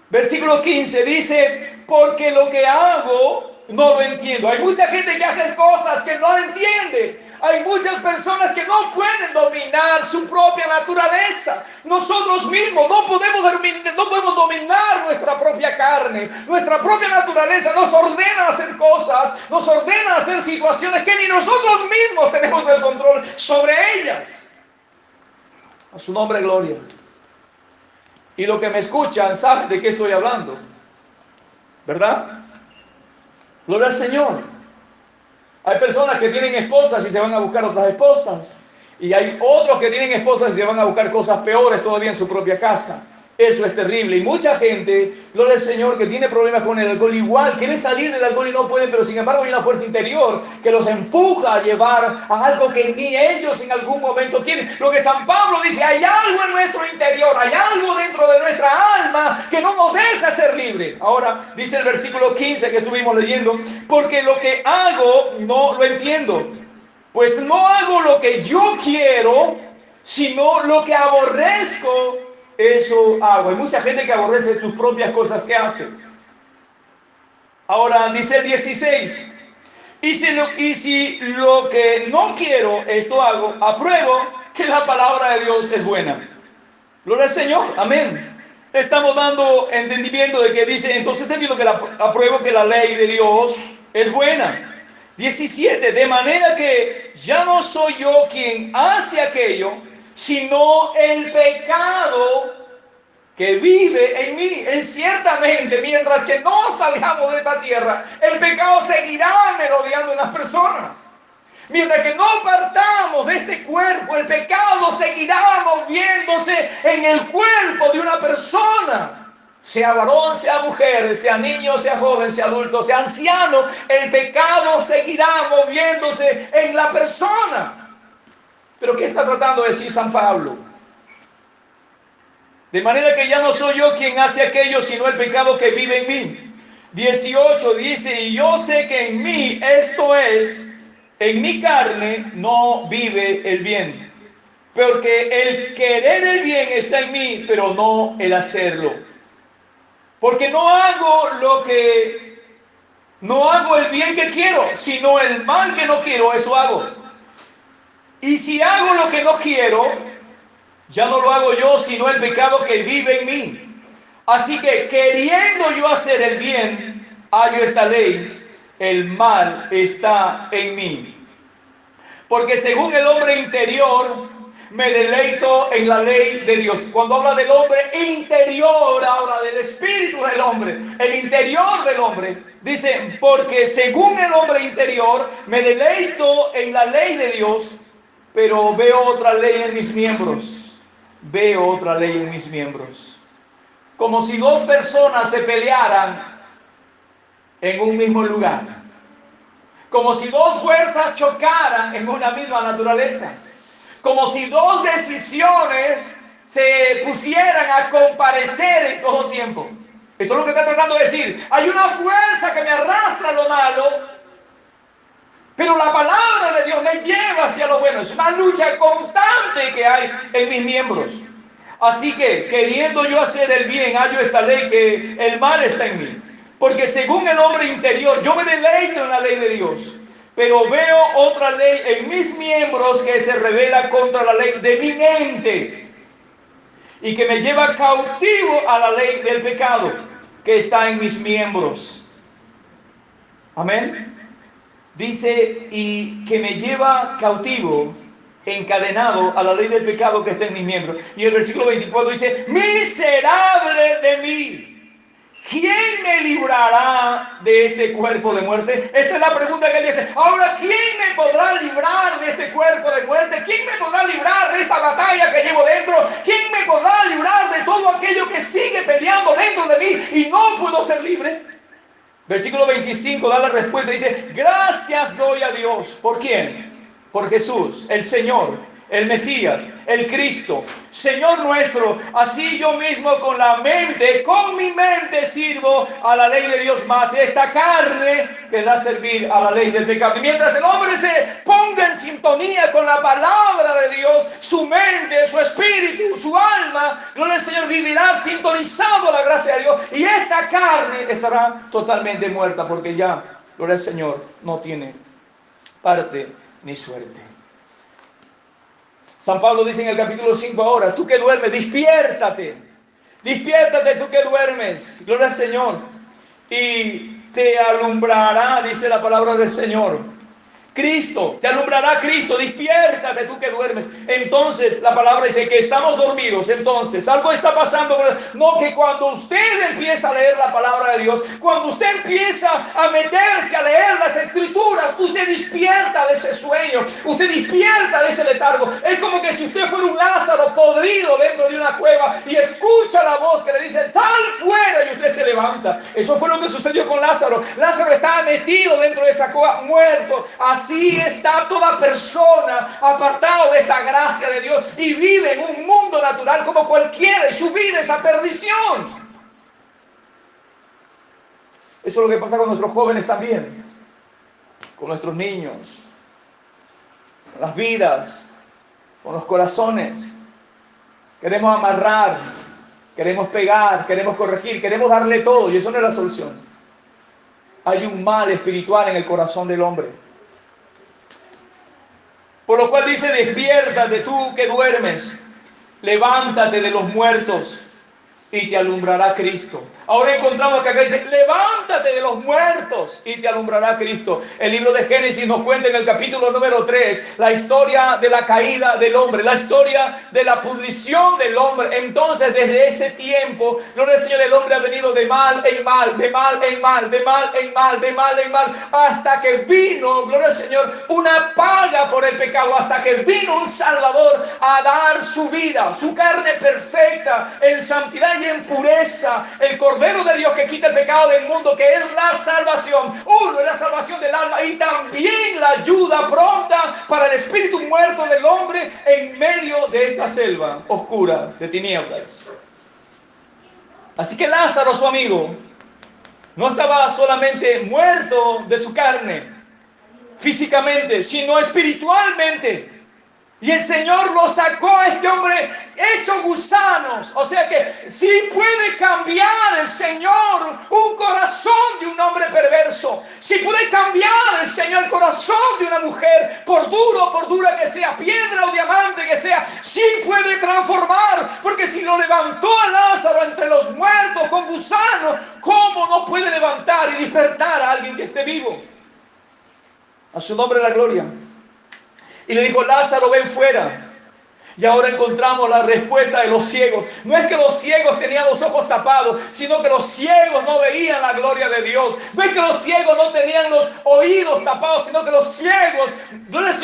Versículo 15 dice, porque lo que hago no lo entiendo. Hay mucha gente que hace cosas que no entiende. Hay muchas personas que no pueden dominar su propia naturaleza. Nosotros mismos no podemos dominar nuestra propia carne. Nuestra propia naturaleza nos ordena hacer cosas, nos ordena hacer situaciones que ni nosotros mismos tenemos el control sobre ellas. A su nombre, gloria. Y los que me escuchan saben de qué estoy hablando, ¿verdad? Gloria al Señor. Hay personas que tienen esposas y se van a buscar otras esposas. Y hay otros que tienen esposas y se van a buscar cosas peores todavía en su propia casa. Eso es terrible. Y mucha gente, gloria al Señor, que tiene problemas con el alcohol, igual quiere salir del alcohol y no pueden, pero sin embargo hay una fuerza interior que los empuja a llevar a algo que ni ellos en algún momento quieren. Lo que San Pablo dice, hay algo en nuestro interior, hay algo dentro de nuestra alma que no nos deja ser libres. Ahora dice el versículo 15 que estuvimos leyendo, porque lo que hago no lo entiendo, pues no hago lo que yo quiero, sino lo que aborrezco, eso hago. Hay mucha gente que aborrece sus propias cosas que hace. Ahora dice el 16, y si lo que no quiero, esto hago, apruebo que la palabra de Dios es buena. Gloria al Señor, amén. Estamos dando entendimiento de que dice, entonces entiendo que apruebo que la ley de Dios es buena. 17, de manera que ya no soy yo quien hace aquello, sino el pecado que vive en mí. Ciertamente, mientras que no salgamos de esta tierra, el pecado seguirá merodeando en las personas. Mientras que no partamos de este cuerpo, el pecado seguirá moviéndose en el cuerpo de una persona. Sea varón, sea mujer, sea niño, sea joven, sea adulto, sea anciano, el pecado seguirá moviéndose en la persona. ¿Pero qué está tratando de decir San Pablo? De manera que ya no soy yo quien hace aquello, sino el pecado que vive en mí. 18 dice, y yo sé que en mí, esto es, en mi carne no vive el bien. Porque el querer el bien está en mí, pero no el hacerlo. Porque no hago el bien que quiero, sino el mal que no quiero, eso hago. Y si hago lo que no quiero, ya no lo hago yo, sino el pecado que vive en mí. Así que queriendo yo hacer el bien, hallo esta ley, el mal está en mí. Porque según el hombre interior, me deleito en la ley de Dios. Cuando habla del hombre interior, habla del espíritu del hombre, el interior del hombre. Dice, porque según el hombre interior, me deleito en la ley de Dios, pero veo otra ley en mis miembros. Veo otra ley en mis miembros. Como si dos personas se pelearan en un mismo lugar. Como si dos fuerzas chocaran en una misma naturaleza. Como si dos decisiones se pusieran a comparecer en todo tiempo. Esto es lo que está tratando de decir. Hay una fuerza que me arrastra a lo malo, pero la palabra de Dios me lleva hacia lo bueno. Es una lucha constante que hay en mis miembros. Así que, queriendo yo hacer el bien, hallo esta ley, que el mal está en mí. Porque según el hombre interior, yo me deleito en la ley de Dios, pero veo otra ley en mis miembros que se revela contra la ley de mi mente. y que me lleva cautivo a la ley del pecado que está en mis miembros. Amén. Dice, y que me lleva cautivo, encadenado a la ley del pecado que está en mis miembros. Y el versículo 24 dice, miserable de mí, ¿quién me librará de este cuerpo de muerte? Esta es la pregunta que él dice. Ahora, ¿quién me podrá librar de este cuerpo de muerte? ¿Quién me podrá librar de esta batalla que llevo dentro? ¿Quién me podrá librar de todo aquello que sigue peleando dentro de mí y no puedo ser libre? Versículo 25 da la respuesta, dice, gracias doy a Dios. ¿Por quién? Por Jesús, el Señor, el Mesías, el Cristo, Señor nuestro. Así yo mismo con mi mente sirvo a la ley de Dios, más esta carne que da a servir a la ley del pecado. Y mientras el hombre se ponga en sintonía con la palabra de Dios, su mente, su espíritu, su alma, gloria al Señor, vivirá sintonizado a la gracia de Dios. Y esta carne estará totalmente muerta, porque ya, gloria al Señor, no tiene parte ni suerte. San Pablo dice en el capítulo 5 ahora, tú que duermes, despiértate. Despiértate tú que duermes. Gloria al Señor. Y te alumbrará, dice la palabra del Señor. Cristo, te alumbrará Cristo, despiértate tú que duermes. Entonces la palabra dice que estamos dormidos. Entonces algo está pasando. No, que cuando usted empieza a leer la palabra de Dios, cuando usted empieza a meterse a leer las escrituras, usted despierta de ese sueño, usted despierta de ese letargo. Es como que si usted fuera un Lázaro podrido dentro de una cueva y escucha la voz que le dice sal fuera, y usted se levanta. Eso fue lo que sucedió con Lázaro. Lázaro estaba metido dentro de esa cueva, muerto. Así está toda persona apartado de esta gracia de Dios y vive en un mundo natural como cualquiera, y su vida es a perdición. Eso es lo que pasa con nuestros jóvenes también, con nuestros niños, con las vidas, con los corazones. Queremos amarrar, queremos pegar, queremos corregir, queremos darle todo, y eso no es la solución. Hay un mal espiritual en el corazón del hombre. Por lo cual dice, despiértate tú que duermes, levántate de los muertos y te alumbrará Cristo. Ahora encontramos que acá dice, levántate de los muertos y te alumbrará Cristo. El libro de Génesis nos cuenta en el capítulo número 3 la historia de la caída del hombre, la historia de la pudrición del hombre. Entonces desde ese tiempo, gloria al Señor, el hombre ha venido de mal en mal, de mal en mal, de mal en mal, de mal en mal, hasta que vino, gloria al Señor, una paga por el pecado, hasta que vino un Salvador a dar su vida, su carne perfecta, en santidad y en pureza, el Cordero de Dios que quita el pecado del mundo, que es la salvación. Uno es la salvación del alma y también la ayuda pronta para el espíritu muerto del hombre en medio de esta selva oscura de tinieblas. Así que Lázaro, su amigo, no estaba solamente muerto de su carne físicamente, sino espiritualmente. Y el Señor lo sacó a este hombre hecho gusanos. O sea que sí puede cambiar el Señor un corazón de un hombre perverso. Sí puede cambiar el Señor el corazón de una mujer, por duro o por dura que sea, piedra o diamante que sea. Sí puede transformar, porque si lo levantó a Lázaro entre los muertos con gusanos, ¿cómo no puede levantar y despertar a alguien que esté vivo? A su nombre la gloria. Y le dijo, Lázaro, ven fuera. Y ahora encontramos la respuesta de los ciegos. No es que los ciegos tenían los ojos tapados, sino que los ciegos no veían la gloria de Dios. No es que los ciegos no tenían los oídos tapados, sino que los ciegos,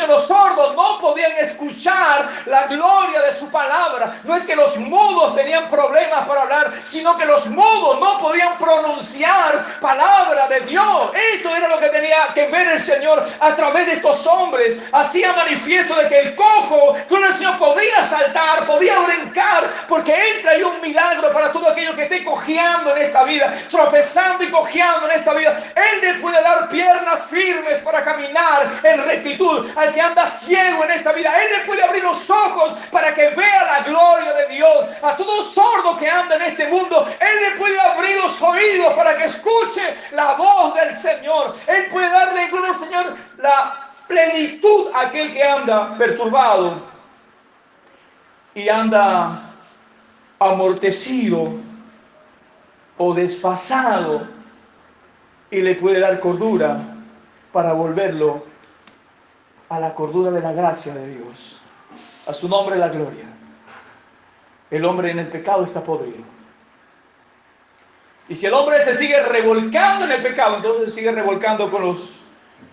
los sordos, no podían escuchar la gloria de su palabra. No es que los mudos tenían problemas para hablar, sino que los mudos no podían pronunciar palabra de Dios. Eso era lo que tenía que ver el Señor a través de estos hombres. Hacía manifiesto de que el cojo, el Señor podía saltar, podía brincar, porque Él traía un milagro para todo aquello que esté cojeando en esta vida, tropezando y cojeando en esta vida. Él le puede dar piernas firmes para caminar en rectitud al que anda ciego en esta vida. Él le puede abrir los ojos para que vea la gloria de Dios. A todo sordo que anda en este mundo, Él le puede abrir los oídos para que escuche la voz del Señor. Él puede darle, gloria al Señor, la plenitud a aquel que anda perturbado y anda amortecido o desfasado, y le puede dar cordura para volverlo a la cordura de la gracia de Dios. A su nombre la gloria. El hombre en el pecado está podrido. Y si el hombre se sigue revolcando en el pecado, entonces se sigue revolcando con los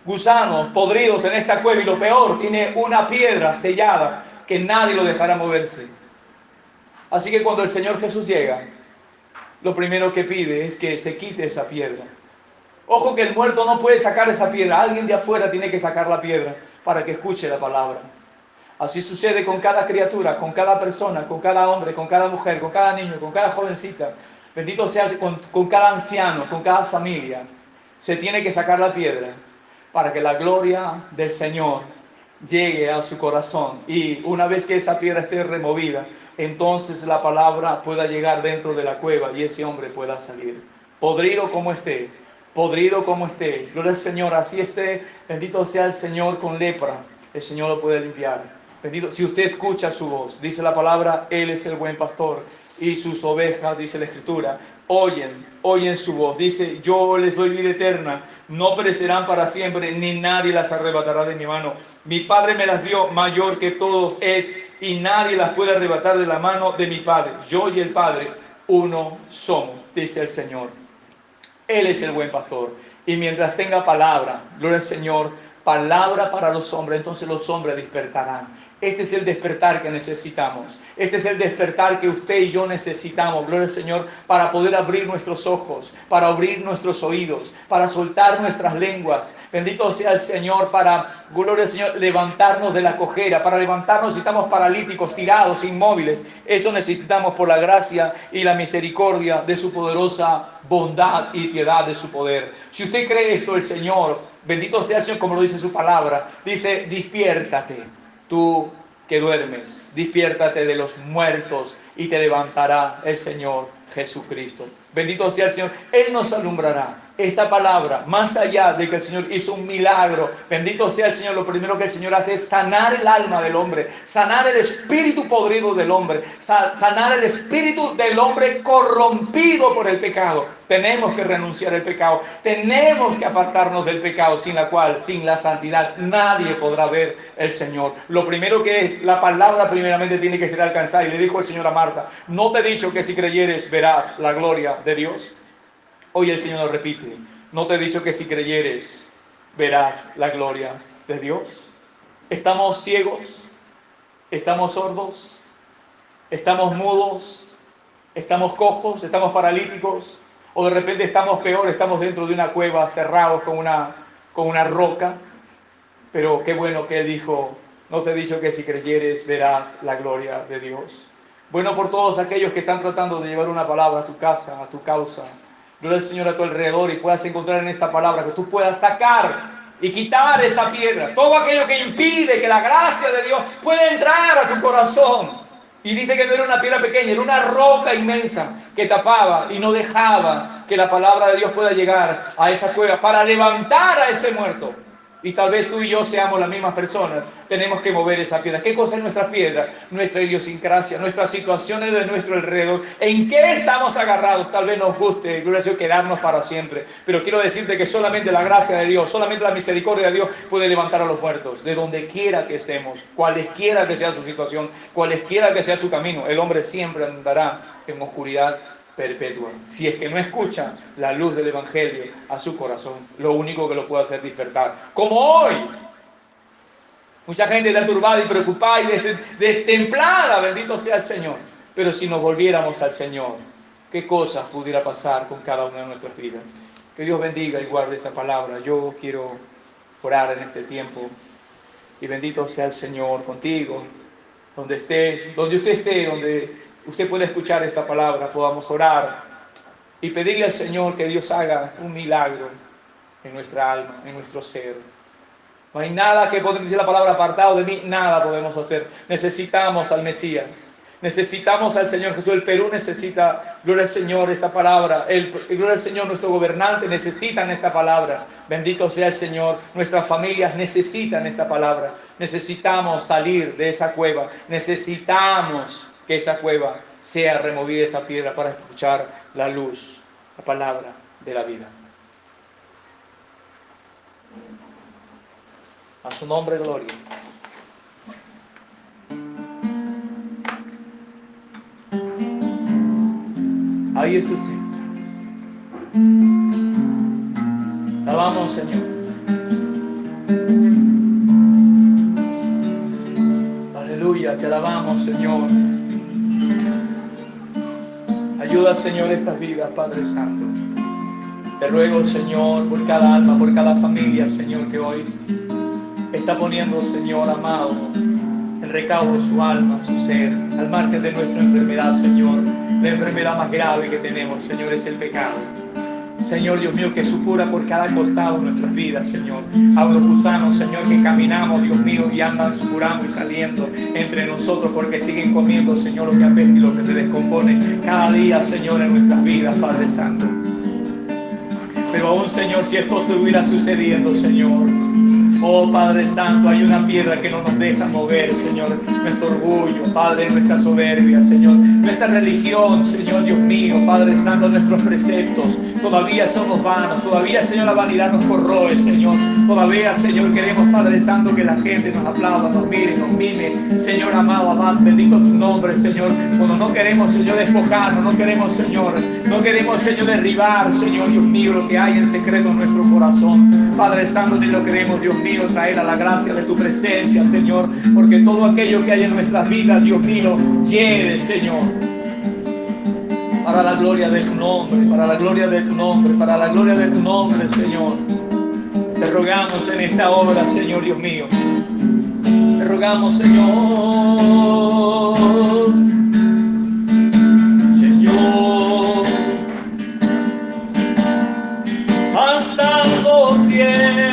gusanos podridos en esta cueva. Y lo peor, tiene una piedra sellada que nadie lo dejará moverse. Así que cuando el Señor Jesús llega, lo primero que pide es que se quite esa piedra. Ojo que el muerto no puede sacar esa piedra. Alguien de afuera tiene que sacar la piedra para que escuche la palabra. Así sucede con cada criatura, con cada persona, con cada hombre, con cada mujer, con cada niño, con cada jovencita. Bendito sea con cada anciano, con cada familia. Se tiene que sacar la piedra para que la gloria del Señor llegue a su corazón. Y una vez que esa piedra esté removida, entonces la palabra pueda llegar dentro de la cueva y ese hombre pueda salir. Podrido como esté, gloria al Señor, así esté, bendito sea el Señor con lepra, el Señor lo puede limpiar. Bendito, si usted escucha su voz, dice la palabra, Él es el buen pastor y sus ovejas, dice la Escritura, oyen su voz. Dice, yo les doy vida eterna, no perecerán para siempre, ni nadie las arrebatará de mi mano. Mi Padre me las dio, mayor que todos es, y nadie las puede arrebatar de la mano de mi Padre. Yo y el Padre, uno somos, dice el Señor. Él es el buen pastor. Y mientras tenga palabra, gloria al Señor, palabra para los hombres, entonces los hombres despertarán. Este es el despertar que necesitamos. Este es el despertar que usted y yo necesitamos, gloria al Señor, para poder abrir nuestros ojos, para abrir nuestros oídos, para soltar nuestras lenguas. Bendito sea el Señor, para, gloria al Señor, levantarnos de la cojera. Para levantarnos si estamos paralíticos, tirados, inmóviles. Eso necesitamos por la gracia y la misericordia de su poderosa bondad y piedad de su poder. Si usted cree esto, el Señor, bendito sea el Señor, como lo dice su palabra, dice, despiértate. Tú que duermes, despiértate de los muertos y te levantará el Señor Jesucristo. Bendito sea el Señor. Él nos alumbrará. Esta palabra, más allá de que el Señor hizo un milagro, bendito sea el Señor, lo primero que el Señor hace es sanar el alma del hombre, sanar el espíritu podrido del hombre, sanar el espíritu del hombre corrompido por el pecado. Tenemos que renunciar al pecado, tenemos que apartarnos del pecado, sin la cual, sin la santidad, nadie podrá ver el Señor. Lo primero que es, la palabra primeramente tiene que ser alcanzada. Y le dijo el Señor a Marta, ¿no te he dicho que si creyeres verás la gloria de Dios? Hoy el Señor nos repite, ¿no te he dicho que si creyeres verás la gloria de Dios? ¿Estamos ciegos? ¿Estamos sordos? ¿Estamos mudos? ¿Estamos cojos? ¿Estamos paralíticos? ¿O de repente estamos peor? Estamos dentro de una cueva cerrados con una roca. Pero qué bueno que Él dijo, ¿no te he dicho que si creyeres verás la gloria de Dios? Bueno por todos aquellos que están tratando de llevar una palabra a tu casa, a tu causa. Gloria al Señor a tu alrededor y puedas encontrar en esta palabra que tú puedas sacar y quitar esa piedra. Todo aquello que impide que la gracia de Dios pueda entrar a tu corazón. Y dice que no era una piedra pequeña, era una roca inmensa que tapaba y no dejaba que la palabra de Dios pueda llegar a esa cueva para levantar a ese muerto. Y tal vez tú y yo seamos las mismas personas. Tenemos que mover esa piedra. ¿Qué cosa es nuestra piedra? Nuestra idiosincrasia, nuestras situaciones de nuestro alrededor. ¿En qué estamos agarrados? Tal vez nos guste, gloria a Dios, quedarnos para siempre. Pero quiero decirte que solamente la gracia de Dios, solamente la misericordia de Dios puede levantar a los muertos. De donde quiera que estemos, cualesquiera que sea su situación, cualesquiera que sea su camino, el hombre siempre andará en oscuridad perpetua. Si es que no escucha la luz del Evangelio a su corazón, lo único que lo puede hacer despertar. Como hoy. Mucha gente está turbada y preocupada y destemplada, bendito sea el Señor. Pero si nos volviéramos al Señor, ¿qué cosas pudiera pasar con cada una de nuestras vidas? Que Dios bendiga y guarde esta palabra. Yo quiero orar en este tiempo. Y bendito sea el Señor contigo, donde estés, donde usted esté, donde usted puede escuchar esta palabra, podamos orar y pedirle al Señor que Dios haga un milagro en nuestra alma, en nuestro ser. No hay nada que podemos decir la palabra apartado de mí, nada podemos hacer. Necesitamos al Mesías, necesitamos al Señor Jesús. El Perú necesita, gloria al Señor, esta palabra. Gloria al Señor, nuestro gobernante necesitan esta palabra. Bendito sea el Señor. Nuestras familias necesitan esta palabra. Necesitamos salir de esa cueva. Necesitamos que esa cueva sea removida, esa piedra, para escuchar la luz, la palabra de la vida. A su nombre, gloria. Ahí es su Señor. Te alabamos, Señor. Aleluya, te alabamos, Señor. Ayuda, Señor, estas vidas, Padre Santo. Te ruego, Señor, por cada alma, por cada familia, Señor, que hoy está poniendo, Señor amado, en recaudo su alma, su ser, al margen de nuestra enfermedad, Señor. La enfermedad más grave que tenemos, Señor, es el pecado. Señor Dios mío, que supura por cada costado nuestras vidas, Señor. A los gusanos, Señor, que caminamos, Dios mío, y andan supurando y saliendo entre nosotros porque siguen comiendo, Señor, lo que apesta y lo que se descompone cada día, Señor, en nuestras vidas, Padre Santo. Pero aún, Señor, si esto estuviera sucediendo, Señor, oh Padre Santo, hay una piedra que no nos deja mover, Señor, nuestro orgullo, Padre, nuestra soberbia, Señor, nuestra religión, Señor Dios mío, Padre Santo, nuestros preceptos, todavía somos vanos, todavía, Señor, la vanidad nos corroe, Señor, todavía, Señor, queremos, Padre Santo, que la gente nos aplauda, nos mire, nos mime, Señor amado, amado, bendito tu nombre, Señor, cuando no queremos, Señor, despojarnos, no queremos, Señor, derribar, Señor Dios mío, lo que hay en secreto en nuestro corazón, Padre Santo, ni lo queremos, Dios mío, traer a la gracia de tu presencia, Señor, porque todo aquello que hay en nuestras vidas, Dios mío, lleve, Señor, para la gloria de tu nombre, para la gloria de tu nombre, para la gloria de tu nombre, Señor. Te rogamos en esta hora, Señor Dios mío, te rogamos, Señor, Señor, hasta los cielos.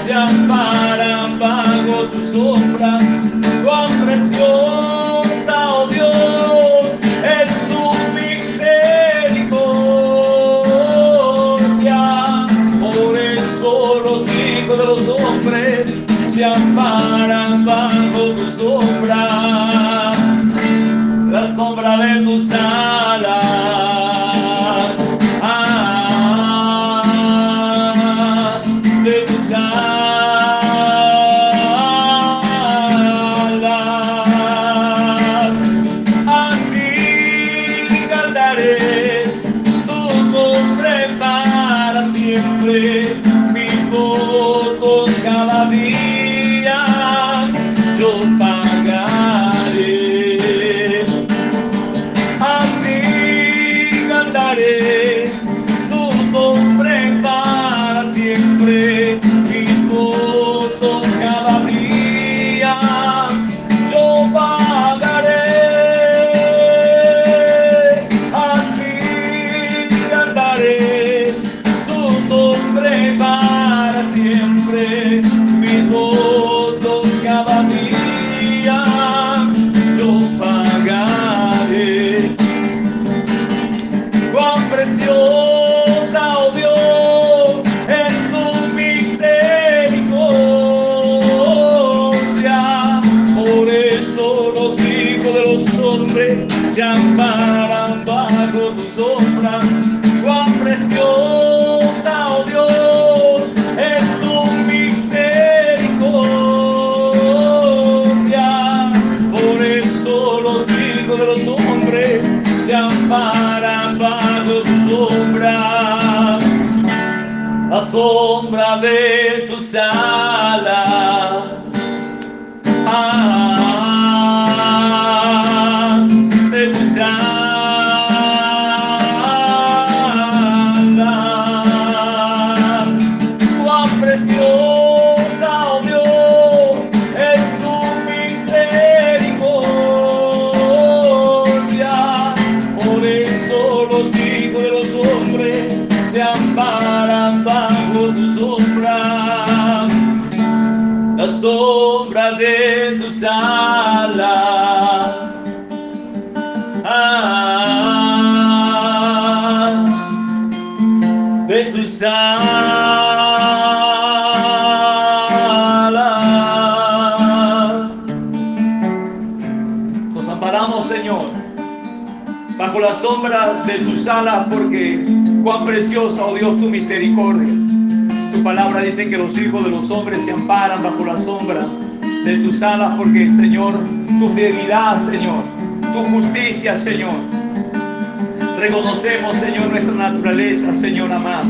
Se amparan bajo tu sombra, cuán preciosa, oh Dios, es tu misericordia. Por eso los hijos de los hombres se amparan bajo tu sombra, la sombra de tus alas. hombres se amparan bajo tu sombra, la sombra de tus alas. De tus alas. Cuán preciosa, oh Dios, es tu misericordia. Por eso los hijos de los hombres se amparan bajo tu sombra, la sombra de tus alas. De tus alas. Nos amparamos, Señor, bajo la sombra de tus alas, porque cuán preciosa, oh Dios, tu misericordia. Tu palabra dice que los hijos de los hombres se amparan bajo la sombra de tus alas, porque, Señor, tu fidelidad, Señor, tu justicia, Señor. Reconocemos, Señor, nuestra naturaleza, Señor amado.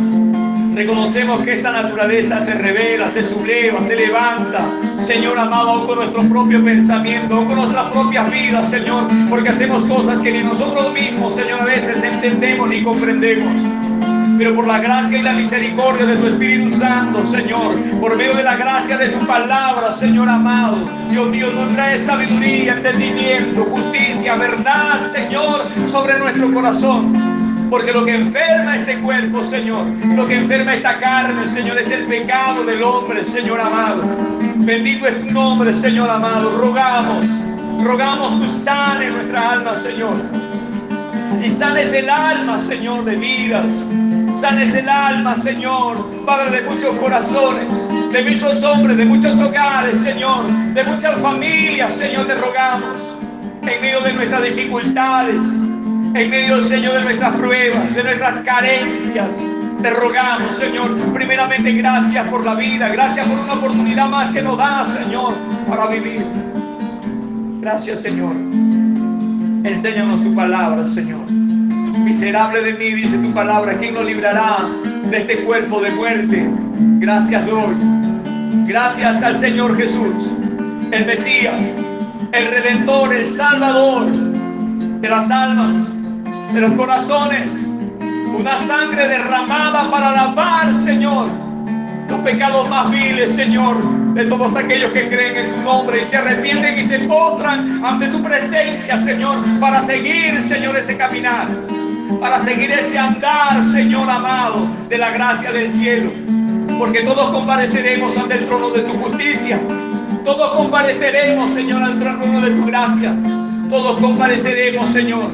Reconocemos que esta naturaleza se revela, se subleva, se levanta, Señor amado, aún con nuestro propio pensamiento, aún con nuestras propias vidas, Señor, porque hacemos cosas que ni nosotros mismos, Señor, a veces entendemos ni comprendemos. Pero por la gracia y la misericordia de tu Espíritu Santo, Señor, por medio de la gracia de tu palabra, Señor amado, Dios mío, tú traes sabiduría, entendimiento, justicia, verdad, Señor, sobre nuestro corazón. Porque lo que enferma este cuerpo, Señor, lo que enferma esta carne, Señor, es el pecado del hombre, Señor amado. Bendito es tu nombre, Señor amado. Rogamos tú sanes nuestra alma, Señor. Y sanes el alma, Señor, de vidas. Sanes el alma, Señor, Padre, de muchos corazones, de muchos hombres, de muchos hogares, Señor, de muchas familias, Señor, te rogamos. En medio de nuestras dificultades, en medio, Señor, de nuestras pruebas, de nuestras carencias, te rogamos, Señor, primeramente gracias por la vida, gracias por una oportunidad más que nos da, Señor, para vivir. Gracias, Señor. Enséñanos tu palabra, Señor. Miserable de mí, dice tu palabra, ¿quién nos librará de este cuerpo de muerte? Gracias doy. Gracias al Señor Jesús, el Mesías, el Redentor, el Salvador de las almas, de los corazones. Una sangre derramada para lavar, Señor, los pecados más viles, Señor, de todos aquellos que creen en tu nombre y se arrepienten y se postran ante tu presencia, Señor, para seguir, Señor, ese caminar, para seguir ese andar, Señor amado, de la gracia del cielo. Porque todos compareceremos ante el trono de tu justicia. Todos compareceremos, Señor, al trono de tu gracia. Todos compareceremos, Señor,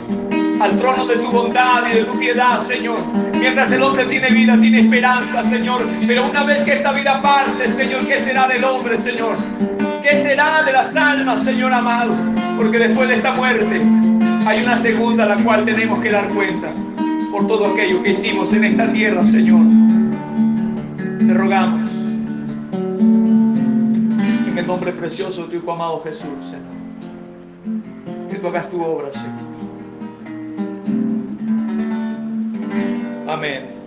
al trono de tu bondad y de tu piedad, Señor. Mientras el hombre tiene vida, tiene esperanza, Señor. Pero una vez que esta vida parte, Señor, ¿qué será del hombre, Señor? ¿Qué será de las almas, Señor amado? Porque después de esta muerte hay una segunda a la cual tenemos que dar cuenta por todo aquello que hicimos en esta tierra, Señor. Te rogamos en el nombre precioso de tu Hijo amado Jesús, Señor, que tú hagas tu obra, Señor. Amén.